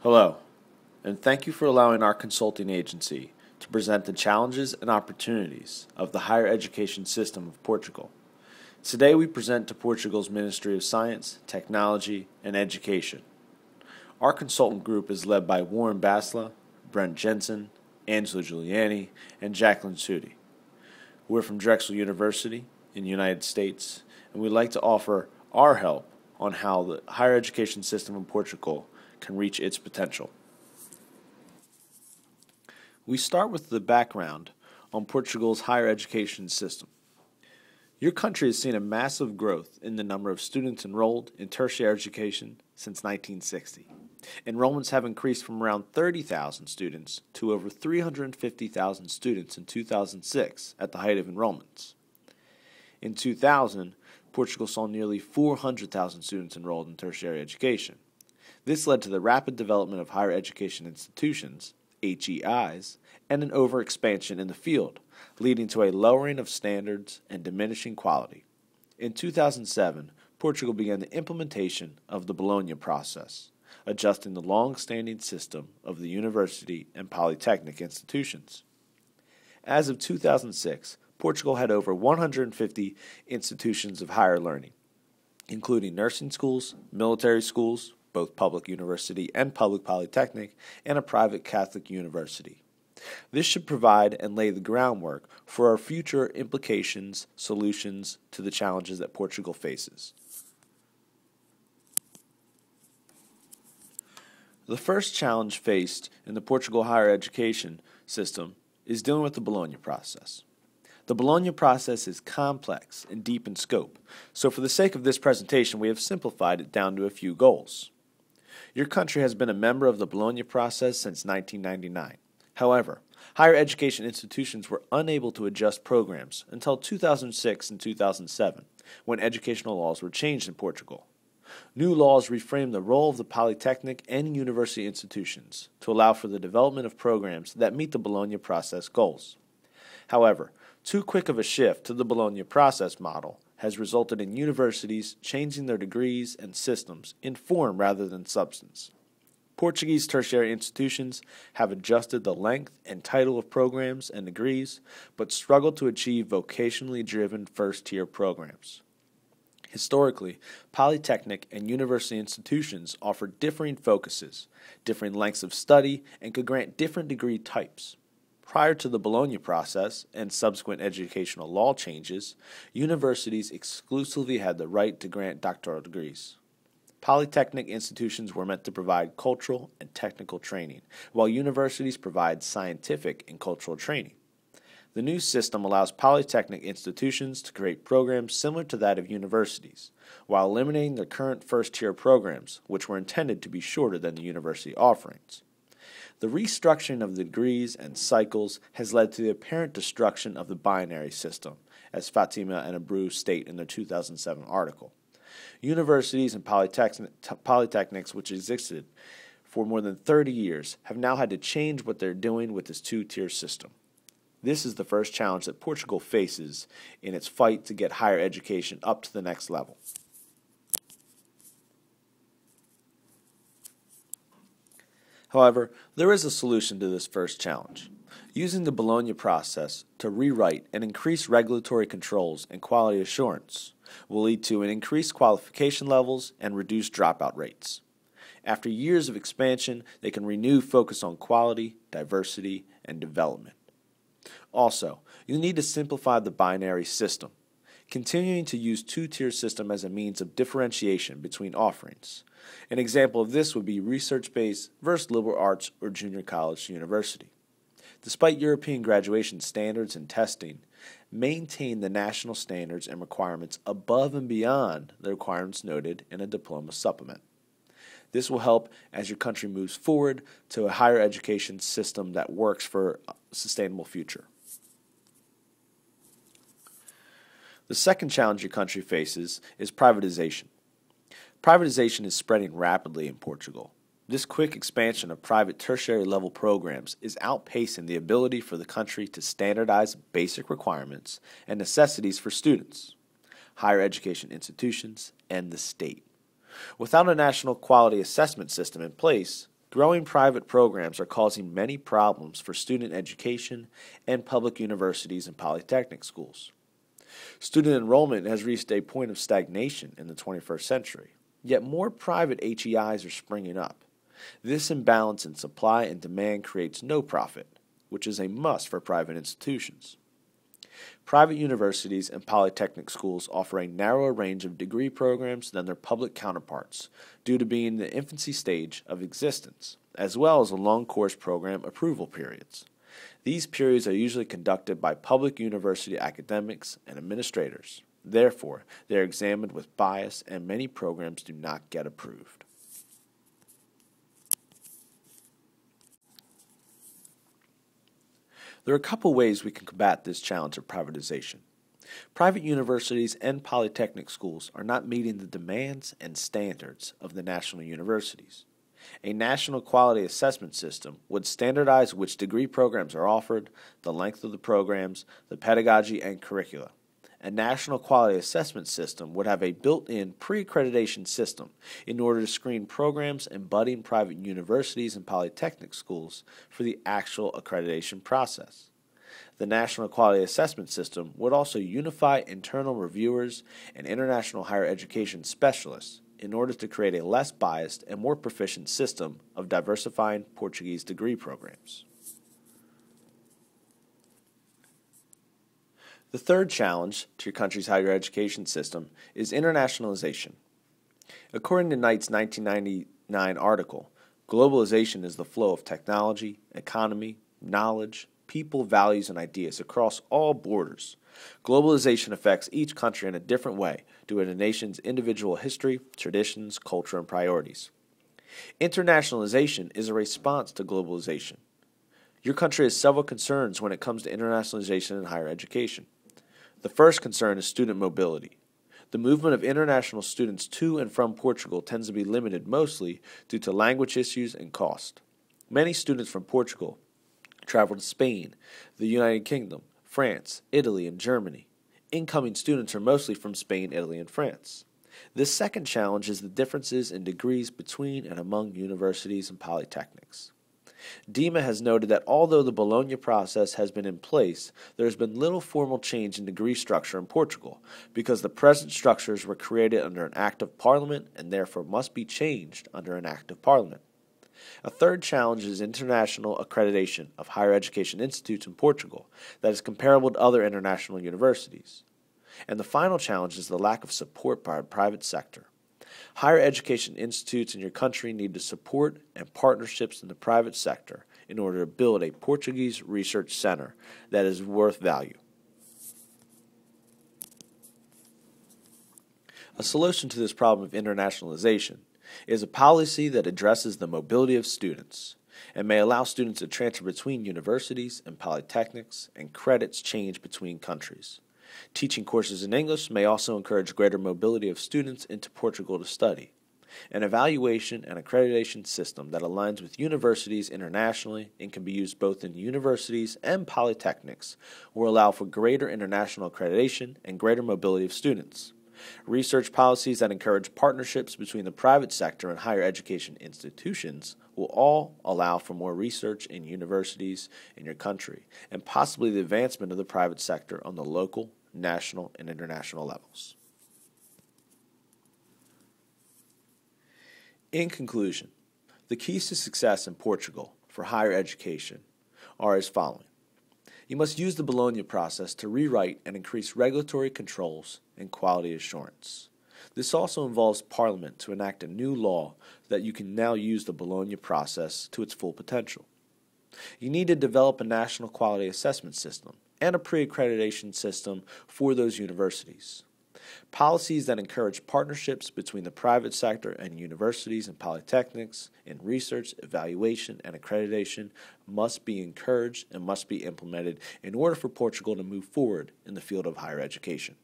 Hello, and thank you for allowing our consulting agency to present the challenges and opportunities of the higher education system of Portugal. Today we present to Portugal's Ministry of Science, Technology, and Education. Our consultant group is led by Warren Basla, Brent Jensen, Angela Giuliani, and Jacqueline Sudi. We're from Drexel University in the United States, and we'd like to offer our help on how the higher education system in Portugal can reach its potential. We start with the background on Portugal's higher education system. Your country has seen a massive growth in the number of students enrolled in tertiary education since 1960. Enrollments have increased from around 30,000 students to over 350,000 students in 2006 at the height of enrollments. In 2000, Portugal saw nearly 400,000 students enrolled in tertiary education. This led to the rapid development of higher education institutions, HEIs, and an overexpansion in the field, leading to a lowering of standards and diminishing quality. In 2007, Portugal began the implementation of the Bologna Process, adjusting the long-standing system of the university and polytechnic institutions. As of 2006, Portugal had over 150 institutions of higher learning, including nursing schools, military schools, both public university and public polytechnic, and a private Catholic university. This should provide and lay the groundwork for our future implications, solutions to the challenges that Portugal faces. The first challenge faced in the Portugal higher education system is dealing with the Bologna process. The Bologna process is complex and deep in scope, so for the sake of this presentation, we have simplified it down to a few goals. Your country has been a member of the Bologna process since 1999. However, higher education institutions were unable to adjust programs until 2006 and 2007, when educational laws were changed in Portugal. New laws reframed the role of the polytechnic and university institutions to allow for the development of programs that meet the Bologna process goals. However, too quick of a shift to the Bologna process model has resulted in universities changing their degrees and systems in form rather than substance. Portuguese tertiary institutions have adjusted the length and title of programs and degrees, but struggle to achieve vocationally driven first-tier programs. Historically, polytechnic and university institutions offer differing focuses, differing lengths of study, and could grant different degree types. Prior to the Bologna process and subsequent educational law changes, universities exclusively had the right to grant doctoral degrees. Polytechnic institutions were meant to provide cultural and technical training, while universities provide scientific and cultural training. The new system allows polytechnic institutions to create programs similar to that of universities, while eliminating their current first-tier programs, which were intended to be shorter than the university offerings. The restructuring of the degrees and cycles has led to the apparent destruction of the binary system, as Fatima and Abreu state in their 2007 article. Universities and polytechnics, which existed for more than 30 years, have now had to change what they're doing with this two-tier system. This is the first challenge that Portugal faces in its fight to get higher education up to the next level. However, there is a solution to this first challenge. Using the Bologna process to rewrite and increase regulatory controls and quality assurance will lead to an increased qualification levels and reduced dropout rates. After years of expansion, they can renew focus on quality, diversity, and development. Also, you need to simplify the binary system, continuing to use two-tier system as a means of differentiation between offerings. An example of this would be research-based versus liberal arts or junior college to university. Despite European graduation standards and testing, maintain the national standards and requirements above and beyond the requirements noted in a diploma supplement. This will help as your country moves forward to a higher education system that works for a sustainable future. The second challenge your country faces is privatization. Privatization is spreading rapidly in Portugal. This quick expansion of private tertiary level programs is outpacing the ability for the country to standardize basic requirements and necessities for students, higher education institutions, and the state. Without a national quality assessment system in place, Growing private programs are causing many problems for student education and public universities and polytechnic schools. Student enrollment has reached a point of stagnation in the 21st century, yet more private HEIs are springing up. This imbalance in supply and demand creates no profit, which is a must for private institutions. Private universities and polytechnic schools offer a narrower range of degree programs than their public counterparts due to being in the infancy stage of existence, as well as long course program approval periods. These periods are usually conducted by public university academics and administrators. Therefore, they are examined with bias and many programs do not get approved. There are a couple ways we can combat this challenge of privatization. Private universities and polytechnic schools are not meeting the demands and standards of the national universities. A national quality assessment system would standardize which degree programs are offered, the length of the programs, the pedagogy, and curricula. A national quality assessment system would have a built-in pre-accreditation system in order to screen programs in budding private universities and polytechnic schools for the actual accreditation process. The National Quality Assessment System would also unify internal reviewers and international higher education specialists in order to create a less biased and more proficient system of diversifying Portuguese degree programs. The third challenge to your country's higher education system is internationalization. According to Knight's 1999 article, globalization is the flow of technology, economy, knowledge, people, values, and ideas across all borders. Globalization affects each country in a different way due to the nation's individual history, traditions, culture, and priorities. Internationalization is a response to globalization. Your country has several concerns when it comes to internationalization in higher education. The first concern is student mobility. The movement of international students to and from Portugal tends to be limited mostly due to language issues and cost. Many students from Portugal travel to Spain, the United Kingdom, France, Italy, and Germany. Incoming students are mostly from Spain, Italy, and France. This second challenge is the differences in degrees between and among universities and polytechnics. DEMA has noted that although the Bologna process has been in place, there has been little formal change in degree structure in Portugal because the present structures were created under an act of parliament and therefore must be changed under an act of parliament. A third challenge is international accreditation of higher education institutes in Portugal that is comparable to other international universities. And the final challenge is the lack of support by the private sector. Higher education institutes in your country need the support and partnerships in the private sector in order to build a Portuguese research center that is worth value. A solution to this problem of internationalization is a policy that addresses the mobility of students and may allow students to transfer between universities and polytechnics and credits change between countries. Teaching courses in English may also encourage greater mobility of students into Portugal to study. An evaluation and accreditation system that aligns with universities internationally and can be used both in universities and polytechnics will allow for greater international accreditation and greater mobility of students. Research policies that encourage partnerships between the private sector and higher education institutions will all allow for more research in universities in your country and possibly the advancement of the private sector on the local, national, and international levels. In conclusion, the keys to success in Portugal for higher education are as following. You must use the Bologna process to rewrite and increase regulatory controls and quality assurance. This also involves Parliament to enact a new law that you can now use the Bologna process to its full potential. You need to develop a national quality assessment system and a pre-accreditation system for those universities. Policies that encourage partnerships between the private sector and universities and polytechnics in research, evaluation, and accreditation must be encouraged and must be implemented in order for Portugal to move forward in the field of higher education.